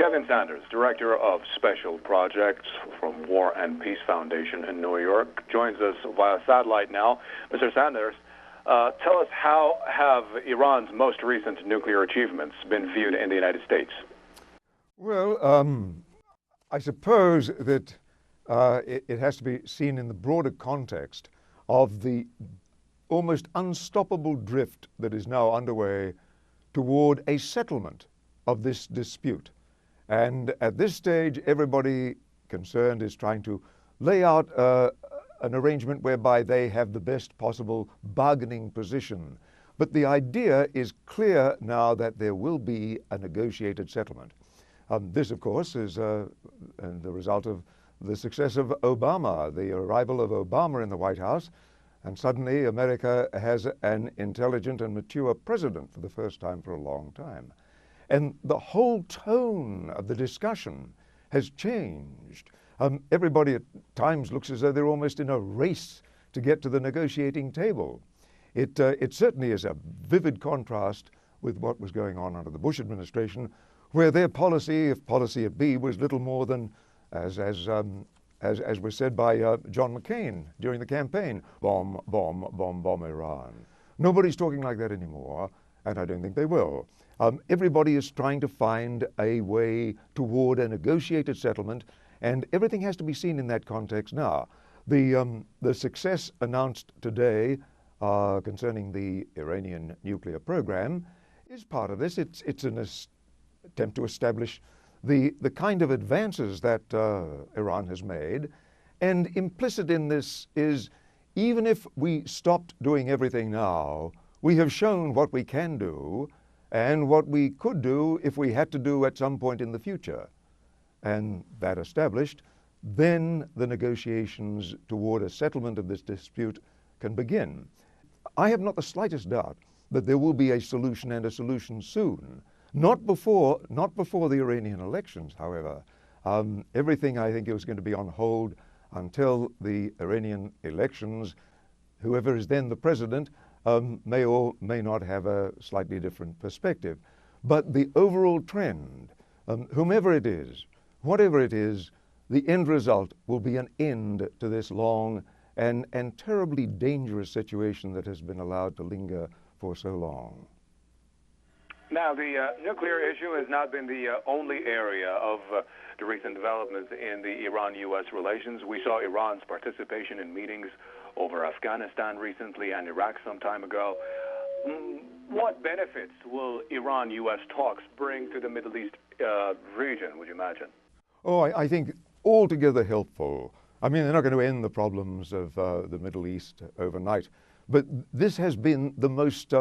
Kevin Sanders, Director of Special Projects from War and Peace Foundation in New York, joins us via satellite now. Mr. Sanders, tell us, how have Iran's most recent nuclear achievements been viewed in the United States? Well, I suppose that it has to be seen in the broader context of the almost unstoppable drift that is now underway toward a settlement of this dispute. And at this stage, everybody concerned is trying to lay out an arrangement whereby they have the best possible bargaining position. But the idea is clear now that there will be a negotiated settlement. This, of course, is the result of the success of Obama, the arrival of Obama in the White House, and suddenly America has an intelligent and mature president for the first time for a long time. And the whole tone of the discussion has changed. Everybody at times looks as though they're almost in a race to get to the negotiating table. It certainly is a vivid contrast with what was going on under the Bush administration, where their policy, if policy it be, was little more than, as was said by John McCain during the campaign, bomb, bomb, bomb, bomb Iran. Nobody's talking like that anymore, and I don't think they will. Everybody is trying to find a way toward a negotiated settlement, and everything has to be seen in that context now. The success announced today concerning the Iranian nuclear program is part of this. It's an attempt to establish the kind of advances that Iran has made. And implicit in this is, even if we stopped doing everything now, we have shown what we can do and what we could do if we had to do at some point in the future. And that established, then the negotiations toward a settlement of this dispute can begin. I have not the slightest doubt that there will be a solution, and a solution soon. Not before the Iranian elections, however. Everything, I think, is going to be on hold until the Iranian elections. Whoever is then the president may or may not have a slightly different perspective. But the overall trend, whomever it is, whatever it is, the end result will be an end to this long and terribly dangerous situation that has been allowed to linger for so long. Now, the nuclear issue has not been the only area of the recent developments in the Iran-U.S. relations. We saw Iran's participation in meetings over Afghanistan recently and Iraq some time ago. What benefits will Iran-U.S. talks bring to the Middle East region, would you imagine? Oh, I think altogether helpful. I mean, they're not going to end the problems of the Middle East overnight, but this has been the most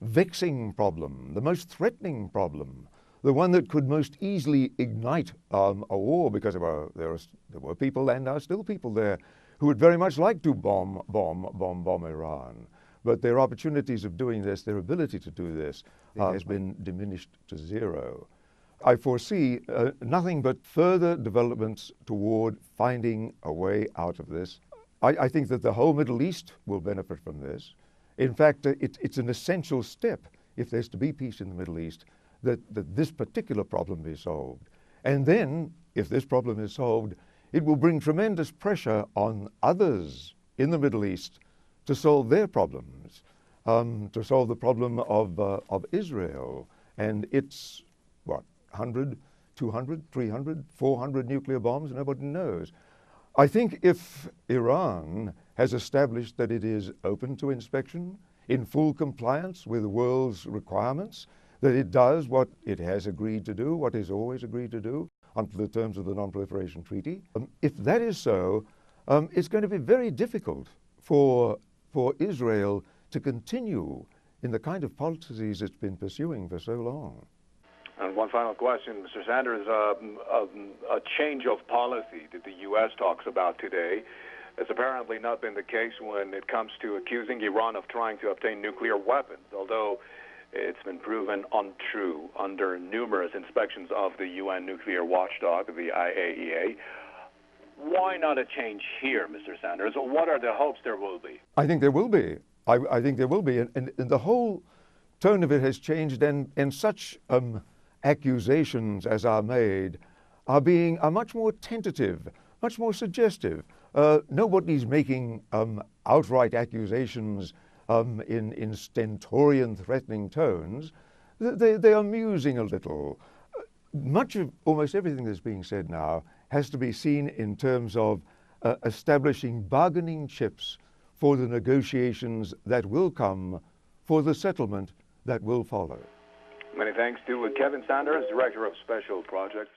vexing problem, the most threatening problem, the one that could most easily ignite a war, because there were people, and are still people there, who would very much like to bomb Iran. But their opportunities of doing this, their ability to do this, has been diminished to zero. I foresee nothing but further developments toward finding a way out of this. I think that the whole Middle East will benefit from this. In fact, it's an essential step, if there's to be peace in the Middle East, that this particular problem be solved. And then, if this problem is solved, it will bring tremendous pressure on others in the Middle East to solve their problems, to solve the problem of Israel and its, 100, 200, 300, 400 nuclear bombs? Nobody knows. I think if Iran has established that it is open to inspection, in full compliance with the world's requirements, that it does what it has agreed to do, what it's always agreed to do, under the terms of the Non-Proliferation Treaty, if that is so, it's going to be very difficult for Israel to continue in the kind of policies it's been pursuing for so long. And one final question, Mr. Sanders. A change of policy that the U.S. talks about today has apparently not been the case when it comes to accusing Iran of trying to obtain nuclear weapons, although it's been proven untrue under numerous inspections of the UN nuclear watchdog, the IAEA. Why not a change here, Mr. Sanders? What are the hopes there will be? I think there will be. I think there will be. And the whole tone of it has changed, and such accusations as are made are much more tentative, much more suggestive. Nobody's making outright accusations in stentorian, threatening tones. They are musing a little. Almost everything that's being said now has to be seen in terms of establishing bargaining chips for the negotiations that will come, for the settlement that will follow. Many thanks to Kevin Sanders, Director of Special Projects.